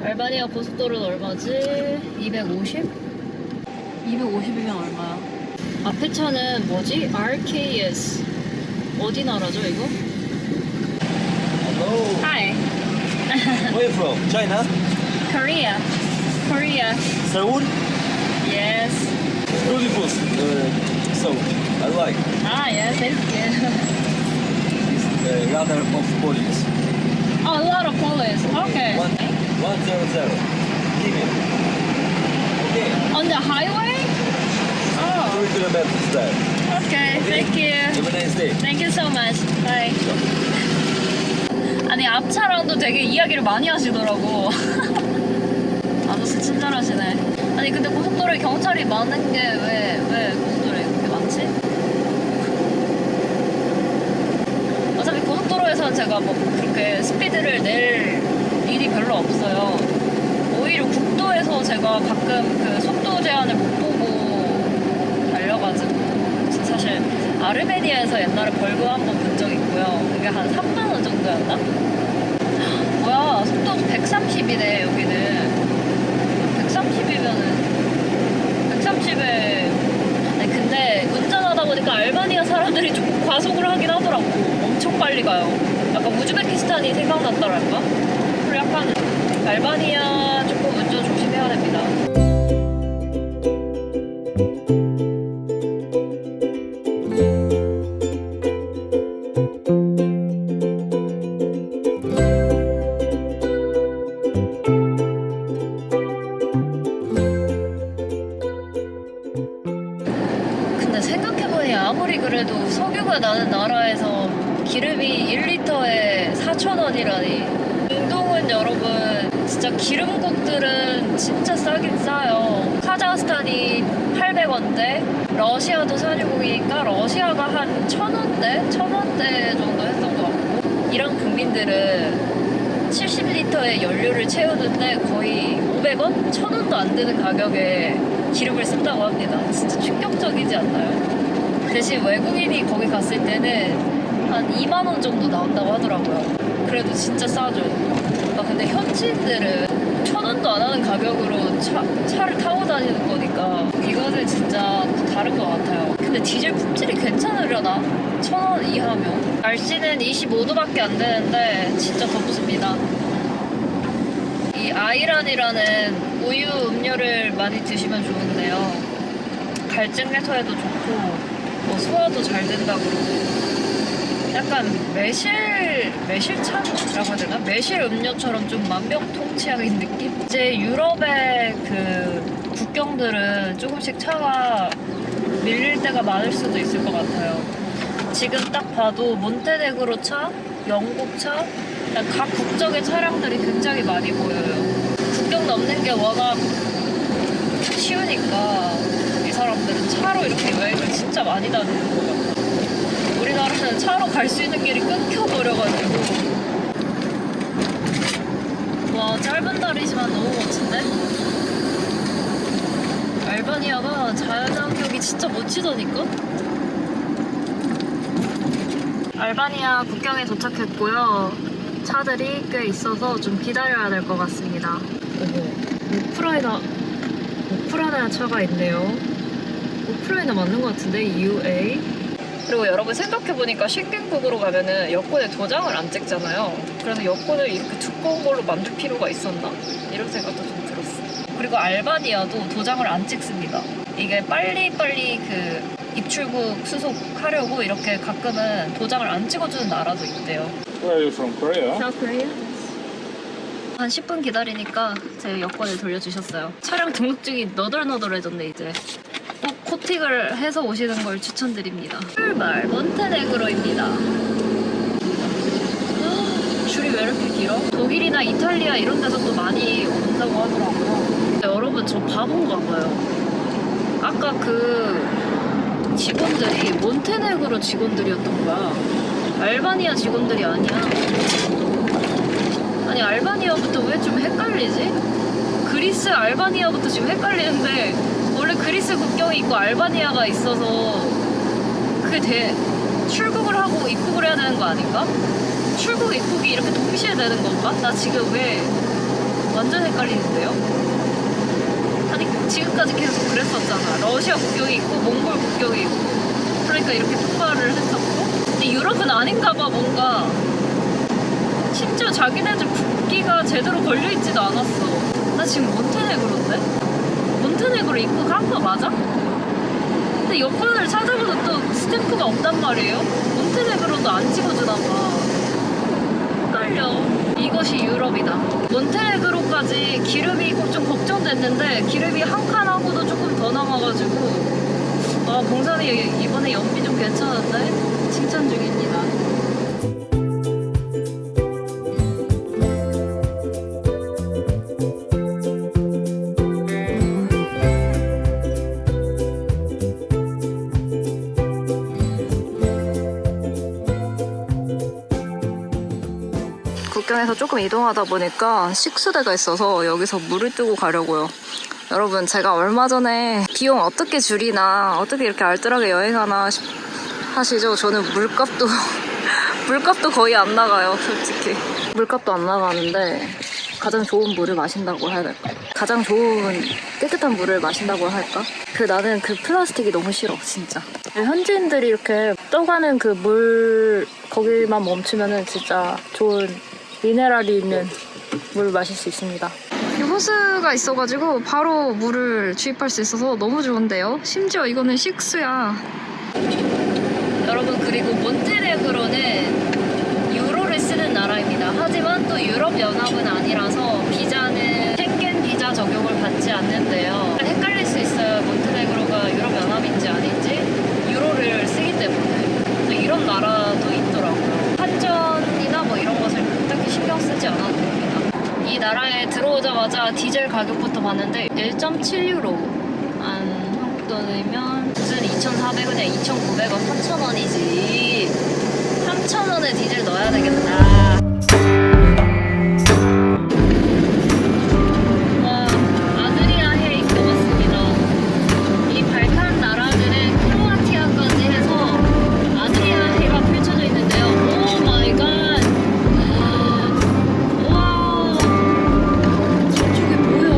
알바니아 고속도로는 얼마지? 250? 250이면 얼마야? 앞에 차는 뭐지? RKS. 어디 나라죠 이거? Hello. Hi. Where are you from? China? Korea. Korea. Seoul? Yes. Beautiful. So, I like. Ah, yeah, thank you. It's rather of police. Oh, a lot of police. Okay. 100. Give it. Okay. On the highway? Oh, 3 kilometers there. okay. Thank you. Have a nice day. Thank you so much. Bye. 아니 앞차랑도 되게 이야기를 많이 하시더라고. 아저씨 친절하시네. 아니 근데 고속도로에 경찰이 많은 게 왜 고속도로에 그렇게 많지? 어차피 고속도로에서는 제가 뭐 그렇게 스피드를 낼 일이 별로 없어요. 오히려 국도에서 제가 가끔 그 속도 제한을 못 보고 달려가지고 사실 아르메니아에서 옛날에 벌금 한 번 본 적 있고요. 그게 한 3만 원 정도였나? 뭐야, 속도 130이네 여기는. 130이면은 130에 아니 근데 운전하다 보니까 알바니아 사람들이 조금 과속을 하긴 하더라고. 엄청 빨리 가요. 약간 우즈베키스탄이 생각났더랄까? 그리고 약간 알바니아 조금 운전 조심해야 됩니다. 근데 생각해보니 아무리 그래도 석유가 나는 나라에서 기름이 1리터에 4,000원이라니. 중동은 여러분 진짜 기름국들은 진짜 싸긴 싸요. 카자흐스탄이 800원대, 러시아도 산유국이니까 러시아가 한 1,000원대? 1,000원대 정도 했던 것 같고, 이란 국민들은 70리터의 연료를 채우는데 거의 500원? 1,000원도 안 되는 가격에 기름을 쓴다고 합니다. 진짜 충격적이지 않나요? 대신 외국인이 거기 갔을 때는 한 2만 원 정도 나온다고 하더라고요. 그래도 진짜 싸죠. 아, 근데 현지인들은 1,000원도 안 하는 가격으로 차를 타고 다니는 거니까 이거는 진짜 다른 것 같아요. 근데 디젤 품질이 괜찮으려나? 1,000원 이하면. 날씨는 25도밖에 안 되는데 진짜 덥습니다. 이 아이란이라는 우유 음료를 많이 드시면 좋은데요. 갈증 해소에도 좋고 뭐 소화도 잘 된다고 그러고, 약간 매실차라고 해야 되나? 매실 음료처럼 좀 만병통치약인 느낌? 이제 유럽의 그 국경들은 조금씩 차가 밀릴 때가 많을 수도 있을 것 같아요. 지금 딱 봐도 몬테네그로 차, 영국 차, 각 국적의 차량들이 굉장히 많이 보여요. 국경 넘는 게 워낙 쉬우니까 이 사람들은 차로 이렇게 여행을 진짜 많이 다니는 것 같아요. 우리나라는 차로 갈 수 있는 길이 끊겨버려가지고. 와, 짧은 다리지만 너무 멋진데? 알바니아가 자연환경이 진짜 멋지다니까? 알바니아 국경에 도착했고요. 차들이 꽤 있어서 좀 기다려야 될 것 같습니다. 우크라이나 차가 있네요. 우크라이나 맞는 것 같은데? UA. 그리고 여러분 생각해보니까 신경국으로 가면은 여권에 도장을 안 찍잖아요. 그래서 여권을 이렇게 두꺼운 걸로 만들 필요가 있었나? 이런 생각도 좀 들었어요. 그리고 알바니아도 도장을 안 찍습니다. 이게 빨리빨리 그 입출국 수속하려고 이렇게 가끔은 도장을 안 찍어주는 나라도 있대요. Where are you from? Korea? South Korea? 한 10분 기다리니까 제 여권을 돌려주셨어요. 차량 등록증이 너덜너덜해졌네 이제. 꼭 코팅을 해서 오시는 걸 추천드립니다. 출발 몬테네그로입니다. 줄이 왜 이렇게 길어? 독일이나 이탈리아 이런 데서 또 많이 온다고 하더라고요. 여러분 저 바본가 봐요. 아까 그 직원들이 몬테네그로 직원들이었던 거야. 알바니아 직원들이 아니야. 아니 알바니아부터 왜 좀 헷갈리지? 그리스 알바니아부터 지금 헷갈리는데 원래 그리스 국경이 있고 알바니아가 있어서 그게 출국을 하고 입국을 해야 되는 거 아닌가? 출국 입국이 이렇게 동시에 되는 건가? 나 지금 왜 완전 헷갈리는데요? 아니 지금까지 계속 그랬었잖아. 러시아 국경이 있고 몽골 국경이 있고 그러니까 이렇게 통과를 했었고 근데 유럽은 아닌가 봐 뭔가 심지어 자기네들 국기가 제대로 걸려있지도 않았어. 나 지금 몬테네그로인데? 몬테네그로 입국한 거 맞아? 근데 여권을 찾아봐도 또 스탬프가 없단 말이에요? 몬테네그로도 안 찍어주나 봐. 헷갈려. 이것이 유럽이다. 몬테네그로까지 기름이 좀 걱정됐는데 기름이 한 칸하고도 조금 더 남아가지고 아 봉산이 이번에 연비 좀 괜찮은데? 칭찬 중입니다. 국경에서 조금 이동하다 보니까 식수대가 있어서 여기서 물을 뜨고 가려고요. 여러분 제가 얼마 전에 비용 어떻게 줄이나 어떻게 이렇게 알뜰하게 여행하나 하시죠? 저는 물값도 거의 안 나가요 솔직히. 물값도 안 나가는데 가장 좋은 물을 마신다고 해야 될까? 가장 좋은 깨끗한 물을 마신다고 할까? 나는 그 플라스틱이 너무 싫어 진짜. 현지인들이 이렇게 떠가는 그 물 거기만 멈추면은 진짜 좋은 미네랄이 있는 물 마실 수 있습니다. 이 호스가 있어가지고 바로 물을 주입할 수 있어서 너무 좋은데요. 심지어 이거는 식수야. 여러분 그리고 몬테네그로는 유로를 쓰는 나라입니다. 하지만 또 유럽연합은 아니라서 비자는 쉥겐 비자 적용을 받지 않는데요. 헷갈릴 수 있어요. 몬테네그로가 유럽연합인지 아닌지. 유로를 쓰기 때문에. 또 이런 나라도 있더라고요. 환전이나 뭐 이런 것을 딱히 신경 쓰지 않아도 됩니다. 이 나라에 들어오자마자 디젤 가격부터 봤는데 1.7유로 한국 돈이면 무슨 2,400원이야 2,900원 3,000원이지 3,000원에 디젤 넣어야 되겠다. 와 아드리아해에 입혀봤습니다. 이 발칸 나라들의 크로아티아까지 해서 아드리아해가 펼쳐져 있는데요. 오 마이 갓. 와 저쪽에 뭐야?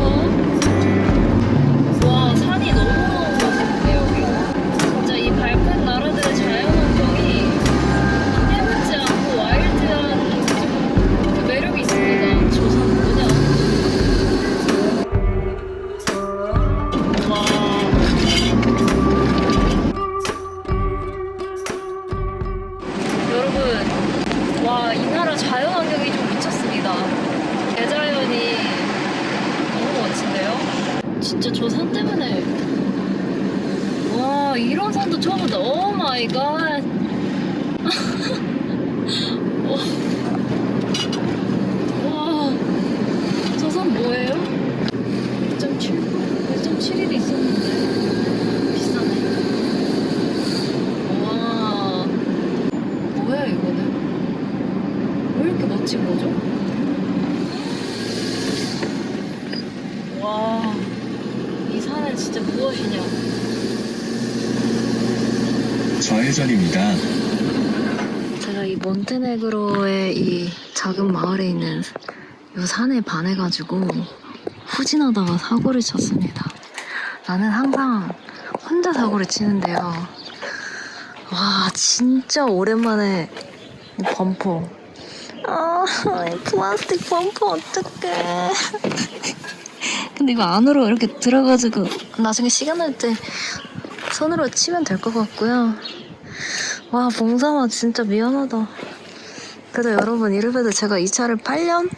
와 산이 너무 멋있는데 여기. 진짜 이 발칸 나라들의 자연환경이 해롭지 않고 와일드한 그 매력이 있습니다. 저 산 뭐냐? 와. 여러분, 와, 이 나라 자연환경이 좀 미쳤습니다. 대자연이 너무 멋진데요? 진짜 저 산 때문에. 와, 이런 산도 처음 본다. 오 마이 갓. 와, 저 산 뭐예요? 1.7이 있었는데. 비싸네. 와. 뭐야 이거는? 왜 이렇게 멋진 거죠? 와, 이 산은 진짜 무엇이냐? 좌회전입니다. 제가 이 몬테네그로의 이 작은 마을에 있는 이 산에 반해가지고 후진하다가 사고를 쳤습니다. 나는 항상 혼자 사고를 치는데요. 와 진짜 오랜만에 이 범퍼. 이 플라스틱 범퍼 어떡해. 근데 이거 안으로 이렇게 들어가지고 나중에 시간 날 때 손으로 치면 될 것 같고요. 와 봉삼아 진짜 미안하다. 그래도 여러분 이래봬도 제가 이 차를 8년?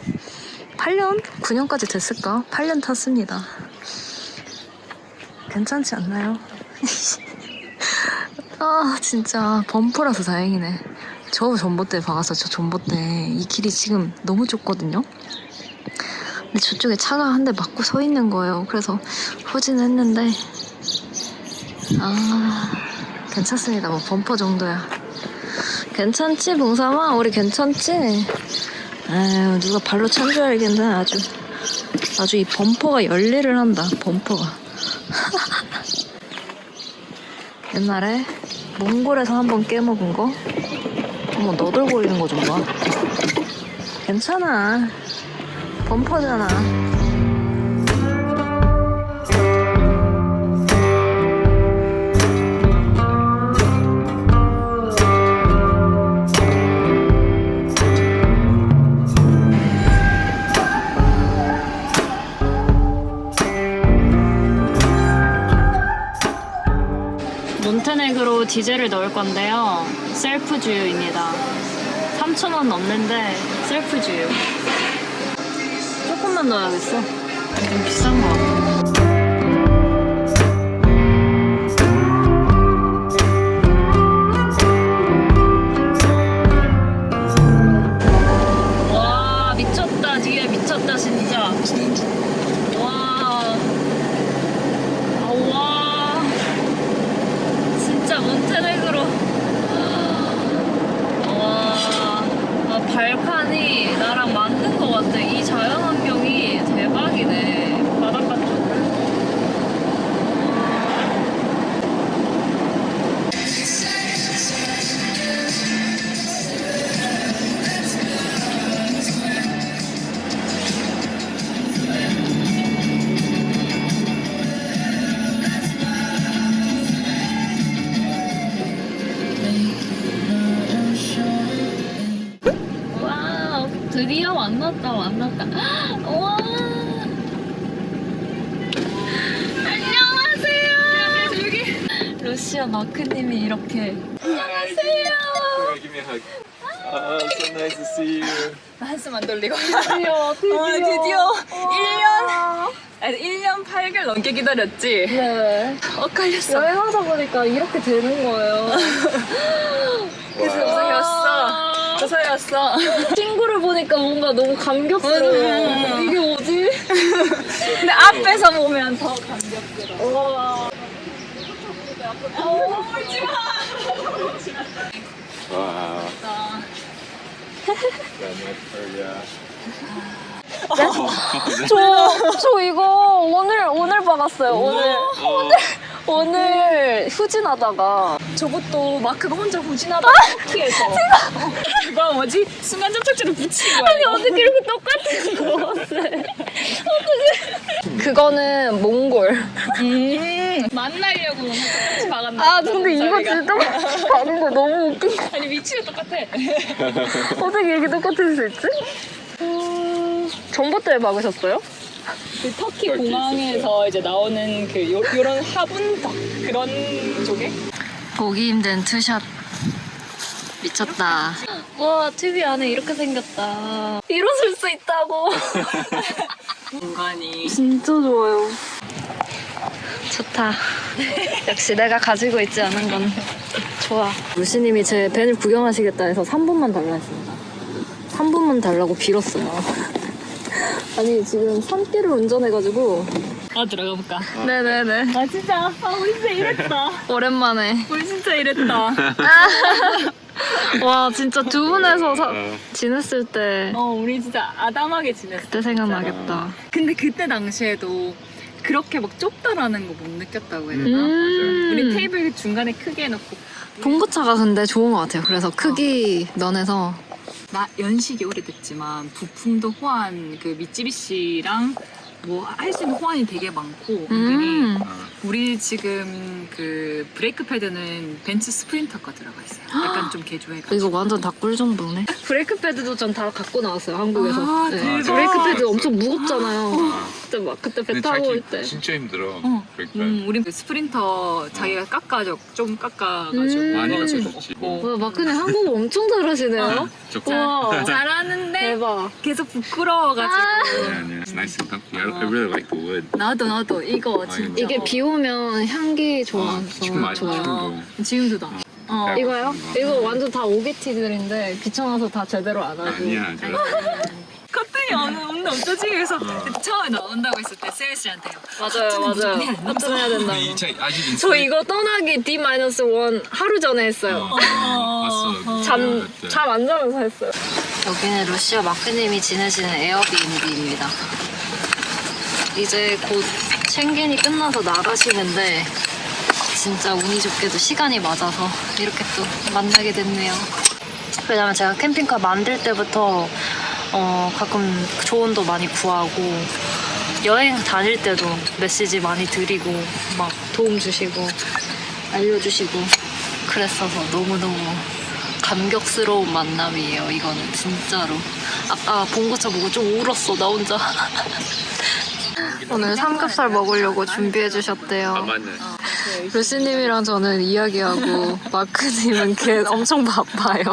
9년까지 됐을까? 8년 탔습니다. 괜찮지 않나요? 아 진짜 범퍼라서 다행이네. 저 전봇대 박았어. 저 전봇대 이 길이 지금 너무 좁거든요. 근데 저쪽에 차가 한 대 맞고 서 있는 거예요. 그래서 후진했는데 괜찮습니다. 뭐 범퍼 정도야. 괜찮지 봉삼아? 우리 괜찮지? 에휴 누가 발로 찬 줄 알겠네. 아주 이 범퍼가 열일을 한다. 범퍼가. 옛날에 몽골에서 한번 깨먹은 거 한번 너덜거리는 거 좀 봐. 괜찮아. 범퍼잖아. 몬테네그로 디젤을 넣을 건데요. 셀프 주유입니다. 3,000원 넘는데 셀프 주유. 조금만 넣어야겠어. 좀 비싼 거 같아. 와, 미쳤다. 뒤에 미쳤다, 진짜. 와. 와. 진짜 몬테네그로. 와. 발판이 나랑 맞는 것 같아. 이 자연환경이 대박이네. 바닷가 쪽을. 와, 드디어 만났다. 와. 안녕하세요. 여기 러시아 마크님이 이렇게. 안녕하세요. Give me a hug. Oh, so nice to see you. 한숨 안 돌리고 드디어. 드디어 1년 8개월 넘게 기다렸지? 네. 엇갈렸어. 여행하다 보니까 이렇게 되는 거예요. 그래서 고생했어. 고생했어. 친구를 보니까 뭔가 너무 감격스러워. 이게 뭐지? 근데 앞에서 보면 더 감격스러워. 와. Wow. 저 이거 오늘 받았어요. 오늘 후진하다가 저것도 마크가 혼자 후진하다 터키에서 그거 뭐지? 순간 접착제를 붙인 거야. 아니 어떻게 이렇게 똑같은 거 그거는 몽골. 만나려고 똑같이 박았나? 아 근데 이거 진짜 다른 거 너무 웃긴 거. 아니 위치가 똑같아. 어떻게 이렇게 똑같을 수 있지? 전봇대에 박으셨어요? 그 터키 공항에서 이제 나오는 그 요런 화분석 그런 쪽에 보기 힘든 투샷. 미쳤다. 와 TV 안에 이렇게 생겼다. 일어설 수 있다고. 공간이 진짜 좋아요. 좋다. 역시 내가 가지고 있지 않은 건 좋아. 루시님이 제 밴을 구경하시겠다 해서 3분만 달라 했습니다. 3분만 달라고 빌었어요. 아니 지금 산길을 운전해가지고. 들어가 볼까? 네네네. 아 진짜 우리 진짜 이랬다. 오랜만에. 우리 진짜 이랬다. 와 진짜 두 분에서 지냈을 때 우리 진짜 아담하게 지냈어. 그때 생각나겠다. 근데 그때 당시에도 그렇게 막 좁다라는 거 못 느꼈다고 해야 되나? 우리 테이블 중간에 크게 해놓고 봉고차가 근데 좋은 것 같아요. 그래서 크기 면에서. 연식이 오래됐지만 부품도 호환 그 미쯔비시랑 뭐 할 수 있는 호환이 되게 많고 은근히 우리 지금 그 브레이크 패드는 벤츠 스프린터가 들어가 있어요. 약간 좀 개조해가지고. 이거 완전 다 꿀 정도네. 브레이크 패드도 전 다 갖고 나왔어요, 한국에서. 아, 네. 대박. 브레이크 패드 엄청 무겁잖아요. 그때 배 근데 타고 올 자기 때. 진짜 힘들어. 그러니까 우리 스프린터 자기가 좀 깎아가지고 많이 음. 가져줬지. 와, 마크님 한국어 엄청 잘하시네요. 와, 잘하는데 대박. 계속 부끄러워가지고. It's nice and comfy. I really like the wood. 나도 이거 진짜. 이게 비 오면 향기 좋아서 지금 많이 좋아요. 지금도 나. 이거요? 이거 완전 다 오게티들인데 귀찮아서 다 제대로 안 하고. 아니야, 저 커튼이 오늘 엄청 해서 처음에 나온다고 했을 때 세일씨한테요. 맞아요. 합전해야 된다고. 이 차 아직 저 이거 떠나기 D-1 하루 전에 했어요. 봤어. 잠 안 자면서 했어요. 여기는 러시아 마크님이 지내시는 에어비앤비입니다. 이제 곧 schengen이 끝나서 나가시는데 진짜 운이 좋게도 시간이 맞아서 이렇게 또 만나게 됐네요. 왜냐면 제가 캠핑카 만들 때부터 가끔 조언도 많이 구하고 여행 다닐 때도 메시지 많이 드리고 막 도움 주시고 알려주시고 그랬어서 너무너무 감격스러운 만남이에요. 이거는 진짜로. 아까 봉고차 보고 좀 울었어 나 혼자. 오늘 삼겹살 먹으려고 준비해 주셨대요. 맞네. 루시님이랑 저는 이야기하고 마크님은 걔 엄청 바빠요.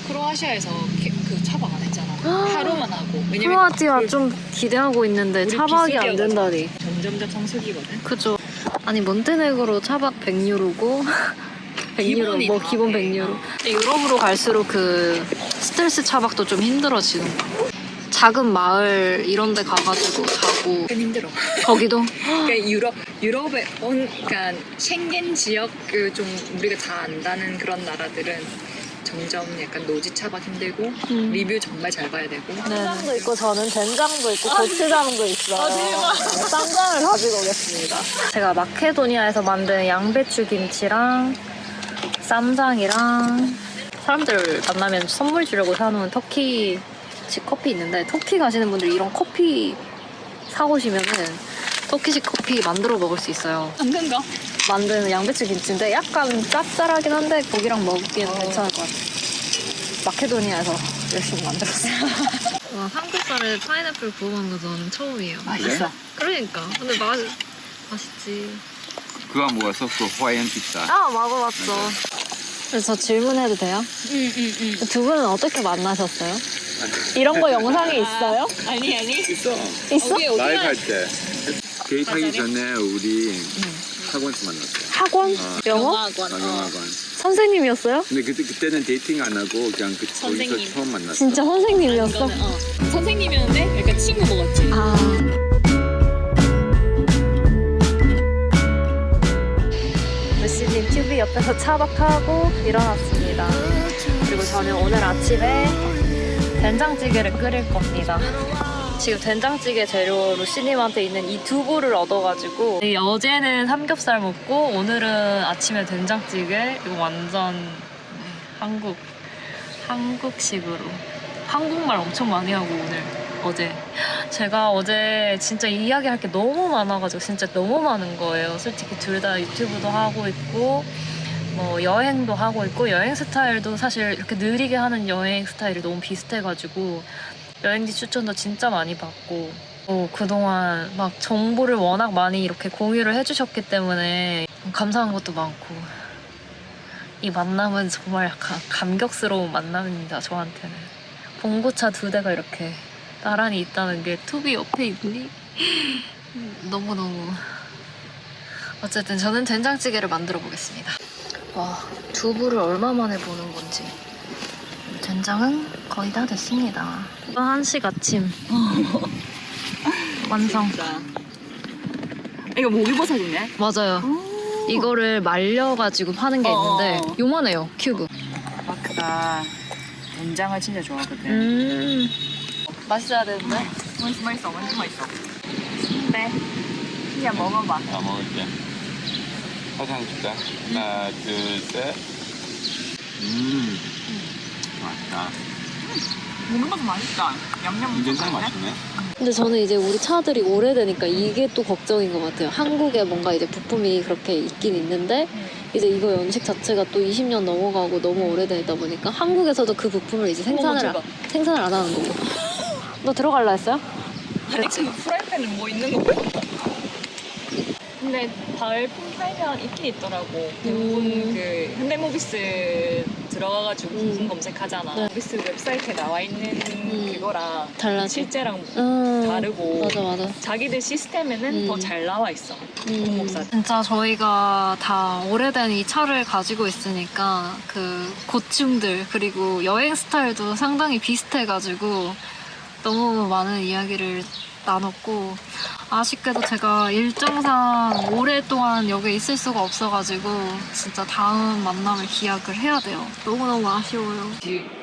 크로아시아에서 그 차박 안 했잖아. 하루만 하고. 왜냐면 크로아티아 좀 기대하고 있는데 우리 차박이 안 비수기여가지고. 된다니. 점점점 성수기거든. 그죠. 아니 몬테네그로 차박 100유로고 100유로 뭐 기본이다. 기본 100유로. 유럽으로 갈수록 그 스트레스 차박도 좀 힘들어지는 거. 작은 마을 이런 데 가가지고 자고 좀 힘들어. 거기도 그러니까 유럽에 그러니까 쉥겐 지역 그 좀 우리가 다 안다는 그런 나라들은 점점 약간 노지 차박 힘들고 리뷰 정말 잘 봐야 되고. 쌈장도 있고 저는 된장도 있고 고추장도 있어요. 쌈장을 가지고 오겠습니다. 제가 마케도니아에서 만든 양배추 김치랑 쌈장이랑 사람들 만나면 선물 주려고 사놓은 터키식 커피 있는데 터키 가시는 분들 이런 커피 사오시면은 터키식 커피 만들어 먹을 수 있어요. 당근 거? 만드는 양배추 김치인데 약간 짭짤하긴 한데 고기랑 먹기에는 괜찮을 것 같아요. 마케도니아에서 열심히 만들었어요. 와, 삼겹살에 파인애플 구워 먹는 거 저는 처음이에요. 맛있어. 그러니까. 근데 맛있지. 그거 뭐였어? 그 하와이안 피자. 아, 먹어봤어. 그래서 저 질문해도 돼요? 응. 두 분은 어떻게 만나셨어요? 이런 거 영상이 있어요? 아니. 있어. 있어? 라이브 할 때. 데이트하기 전에 우리 학원에서 만났어. 학원? 영어? 영어학원. 선생님이었어요? 근데 그때는 데이팅 안 하고 그냥 거기서 처음 만났어. 진짜 선생님이었어? 선생님이었는데 약간 친구 먹었지. 아. 루시님 튜브 옆에서 차박하고 일어났습니다. 그리고 저는 오늘 아침에 된장찌개를 끓일 겁니다. 지금 된장찌개 재료 루시님한테 있는 이 두부를 얻어가지고 어제는 삼겹살 먹고 오늘은 아침에 된장찌개. 이거 완전 한국식으로 한국말 엄청 많이 하고 오늘 어제 제가 어제 진짜 이야기할 게 너무 많아가지고 진짜 너무 많은 거예요. 솔직히 둘 다 유튜브도 하고 있고 뭐 여행도 하고 있고 여행 스타일도 사실 이렇게 느리게 하는 여행 스타일이 너무 비슷해가지고 여행지 추천도 진짜 많이 받고 그동안 막 정보를 워낙 많이 이렇게 공유를 해주셨기 때문에 감사한 것도 많고 이 만남은 정말 약간 감격스러운 만남입니다. 저한테는 봉고차 2대가 이렇게 나란히 있다는 게 투비 옆에 있니? 너무너무 어쨌든 저는 된장찌개를 만들어 보겠습니다. 와, 두부를 얼마 만에 보는 건지. 된장은 거의 다 됐습니다. 한식 아침 완성. 진짜. 이거 목이버섯이네. 맞아요. 이거를 말려가지고 파는 게 있는데 요만해요, 큐브. 마크가 된장을 진짜 좋아하거든. 맛있어야 되는데. 맛있어. 완전 맛있어. 네. 그냥 먹어봐. 다 먹을게. 화장 줄까? 하나, 둘, 셋. 맛있다. 먹는 맛있다. 냠냠. 굉장히 맛있네. 근데 저는 이제 우리 차들이 오래되니까 이게 또 걱정인 것 같아요. 한국에 뭔가 이제 부품이 그렇게 있긴 있는데 이제 이거 연식 자체가 또 20년 넘어가고 너무 오래되다 보니까 한국에서도 그 부품을 이제 생산을 안 하는 거고. 너 들어갈라 했어요? 아니 지금 프라이팬은 뭐 있는 거 보여? 근데 발품 팔면 있긴 있더라고. 대부분 그 현대모비스 들어가가지고 부품 검색하잖아. 네. 모비스 웹사이트에 나와 있는 그거랑 달라져. 실제랑 다르고. 맞아. 자기들 시스템에는 더 잘 나와 있어. 공업사. 진짜 저희가 다 오래된 이 차를 가지고 있으니까 그 고충들 그리고 여행 스타일도 상당히 비슷해가지고 너무 많은 이야기를 나눴고 아쉽게도 제가 일정상 오랫동안 여기에 있을 수가 없어가지고 진짜 다음 만남을 기약을 해야 돼요. 너무너무 아쉬워요.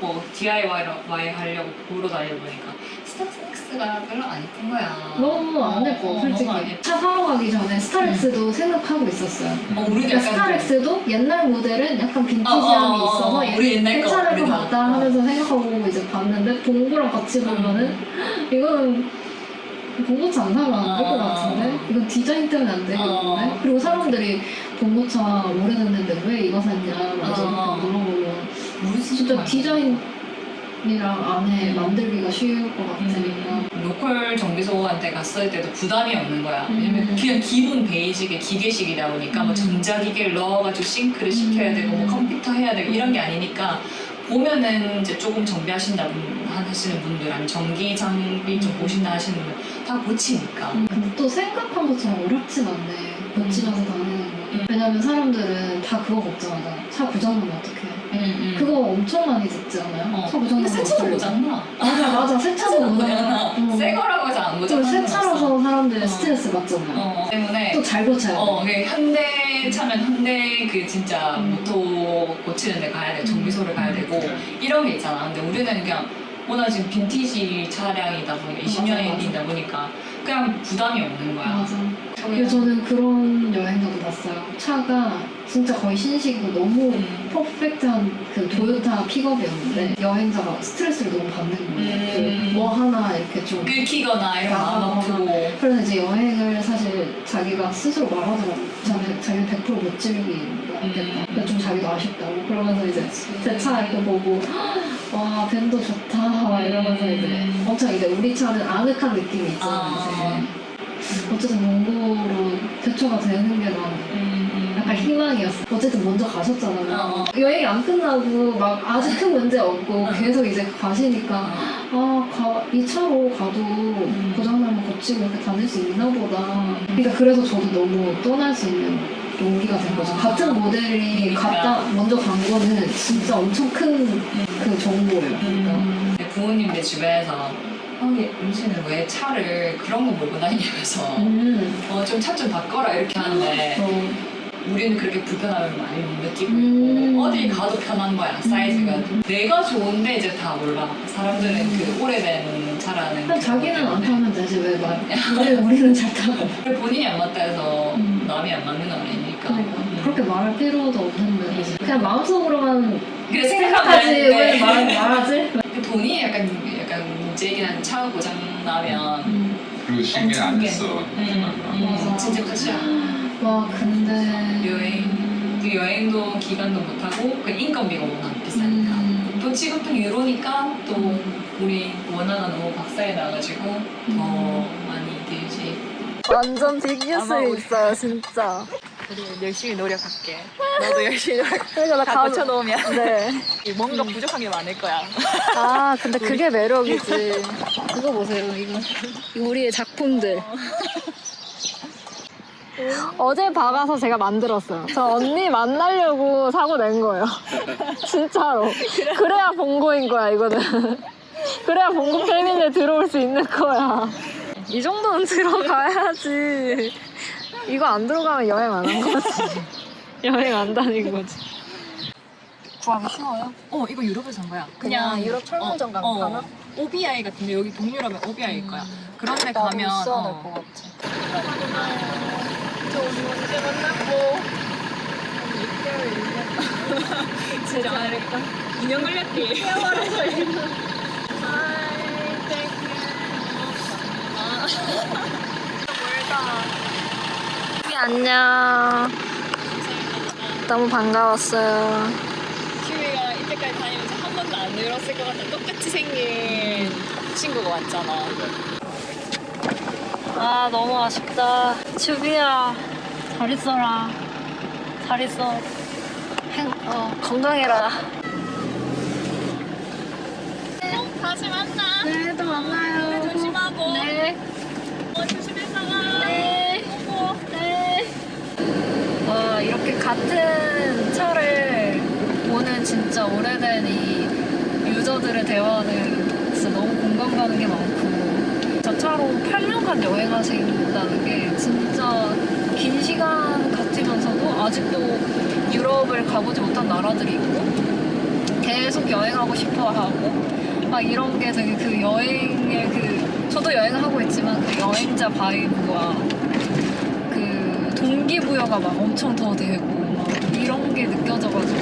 뭐 DIY 하려고 보러 다니다 보니까 스타벅스 스트레스가 별로 안 예쁜 거야. 너무 안 예뻐 솔직히. 너무 안 예뻐. 차 사러 가기 전에 스타렉스도 생각하고 있었어요. 우리는 그러니까 스타렉스도 옛날 모델은 약간 빈티지함이 있어서 우리 옛날 거, 괜찮을 것 우리도. 같다 하면서 생각하고 이제 봤는데 봉고랑 같이 보면은 이거는 봉고차 안 사면 안 될 것 같은데? 이건 디자인 때문에 안 되겠는데? 그리고 사람들이 봉고차 오래됐는데 왜 이거 샀냐 라고 물어보면 진짜 디자인이랑 안에 만들기가 쉬울 것 같으니까. 로컬 정비소한테 갔을 때도 부담이 없는 거야. 왜냐면 그냥 기본 베이직의 기계식이다 보니까 뭐 전자기계를 넣어가지고 싱크를 시켜야 되고 뭐 컴퓨터 해야 되고 이런 게 아니니까 보면은 이제 조금 하시는 분들 아니면 전기 장비 좀 보신다 하시는 분들 다 고치니까. 근데 또 생각한 것처럼 어렵진 않네. 고치면서 다니는 거. 왜냐면 사람들은 다 그거 걱정하잖아. 차 고장나면 어떡해. 그거 엄청 많이 듣지 않아요? 차 고장나면 근데 새 차도 어떡해. 고장나. 맞아. 새 차도 고장나. 새 거라고 해서 안 또 고장나. 새 차라서 사람들이 스트레스 받잖아요. 때문에 또 잘 고쳐야 돼. 현대 차면 현대 그 진짜 모토 고치는 데 가야 돼, 정비소를 가야 되고 이런 게 있잖아. 근데 우리는 그냥 워낙 지금 빈티지 차량이다 보니까 20년이다 보니까 그냥 부담이 없는 거야. 맞아. 그래서 저는 그런 여행자도 봤어요. 차가 진짜 거의 신식이고 너무 퍼펙트한 그 도요타 픽업이었는데 여행자가 스트레스를 너무 받는 거예요. 그뭐 하나 이렇게 좀 긁히거나 이런 마음 아프고. 그래서 이제 여행을 사실 자기가 스스로 말하더라고. 자기는 100%못 즐기겠다. 그래서 좀 자기도 아쉽다고. 그러면서 이제 제 차 이렇게 보고 와 밴도 좋다 막 이러면서 이제 엄청 이제 우리 차는 아늑한 느낌이 있잖아요. 이제. 어쨌든 몽고로 대처가 되는 게 난 약간 희망이었어. 어쨌든 먼저 가셨잖아요. 여행이 안 끝나고 막 아주 큰 문제 없고 계속 이제 가시니까 이 차로 가도 고장나면 고치고 이렇게 다닐 수 있나 보다. 그러니까 그래서 저도 너무 떠날 수 있는 용기가 된 거죠. 같은 모델이 먼저 간 거는 진짜 엄청 큰 그 정보예요. 그러니까. 부모님들 주변에서 음식은 왜 차를 그런 거 몰고 다니면서 좀 차 좀 바꿔라 이렇게 하는데 우리는 그렇게 불편함을 많이 못 느끼고 있고 어디 가도 편한 거야 사이즈가. 내가 좋은데 이제 다 몰라. 사람들은 그 오래된 차라는 그냥 자기는 안 타면 되지 왜 우리는 잘 타고. 본인이 안 맞다 해서 남이 안 맞는 건 아니니까. 그렇게 말할 필요도 없는데 그냥 마음속으로만 그래 생각하지 왜 생각하는데 말하지? 돈이 약간 문제이긴 한데 차가 고장 나면 그리고 신경 안 했어. 맞아. 진짜 끝이야. 와 근데 여행도 기간도 못하고 그 인건비가 워낙 비싸니까. 또 지금 또 유로니까 또 우리 원화가 너무 박살이 나가지고 더 많이 들지. 완전 빅뉴스 있어요 진짜. 우리 열심히 노력할게. 너도 열심히 노력해. 그러니까 다 고쳐놓으면 네. 뭔가 부족한 게 많을 거야. 근데 그게 매력이지. 이거 보세요 이거 우리의 작품들. 어제 박아서 제가 만들었어요. 저 언니 만나려고 사고 낸 거예요. 진짜로. 그래야 본고인 거야 이거는. 그래야 본고 패밀리에 들어올 수 있는 거야. 이 정도는 들어가야지. 이거 안 들어가면 여행 안 한 거지. 여행 안 다닌 거지. 구하기 쉬워요? 이거 유럽에서 산 거야. 그냥 유럽 철문점 가나? OBI 같은데 여기 동유럽은 OBI일 거야. 그런데 가면 있어야 될 것 같아. 저 언니 언제 만나고? 6개월 진짜 말할까? 2년 걸렸지. 세월에서 1년. 안녕. 너무 반가웠어요. 키위가 이때까지 다니면서 한 번도 안 늘었을 것 같은 똑같이 생긴 친구가 왔잖아. 너무 아쉽다. 주비야, 잘 있어라. 잘 있어. 건강해라. 다시 만나. 네, 또 만나요. 조심하고. 네. 조심해서 가. 네. 네. 이렇게 같은 차를 보는 진짜 오래된 이 유저들의 대화는 진짜 너무 공감 가는 게 많고, 저 차로 8년간 여행하신다는 게 진짜 긴 시간 같으면서도 아직도 유럽을 가보지 못한 나라들이 있고 계속 여행하고 싶어 하고 막 이런 게 되게 그 여행의 그 저도 여행을 하고 있지만 그 여행자 바이브와 그 동기부여가 막 엄청 더 되고 막 이런 게 느껴져가지고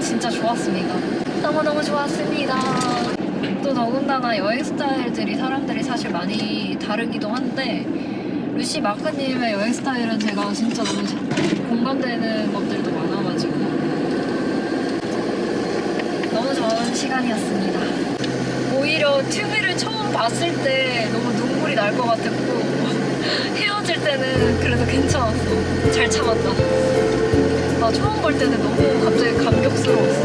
진짜 좋았습니다. 너무너무 좋았습니다. 또 더군다나 여행 스타일들이 사람들이 사실 많이 다르기도 한데 루시 마크님의 여행 스타일은 제가 진짜 너무 공감되는 것들도 많아가지고 너무 좋은 시간이었습니다. 오히려 튜비를 처음 봤을 때 너무 눈물이 날 것 같았고 헤어질 때는 그래도 괜찮았어. 잘 참았다. 처음 볼 때는 너무 갑자기 감격스러웠어.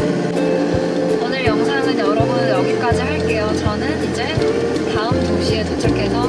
오늘 영상은 여러분 여기까지 할게요. 저는 이제 다음 도시에 도착해서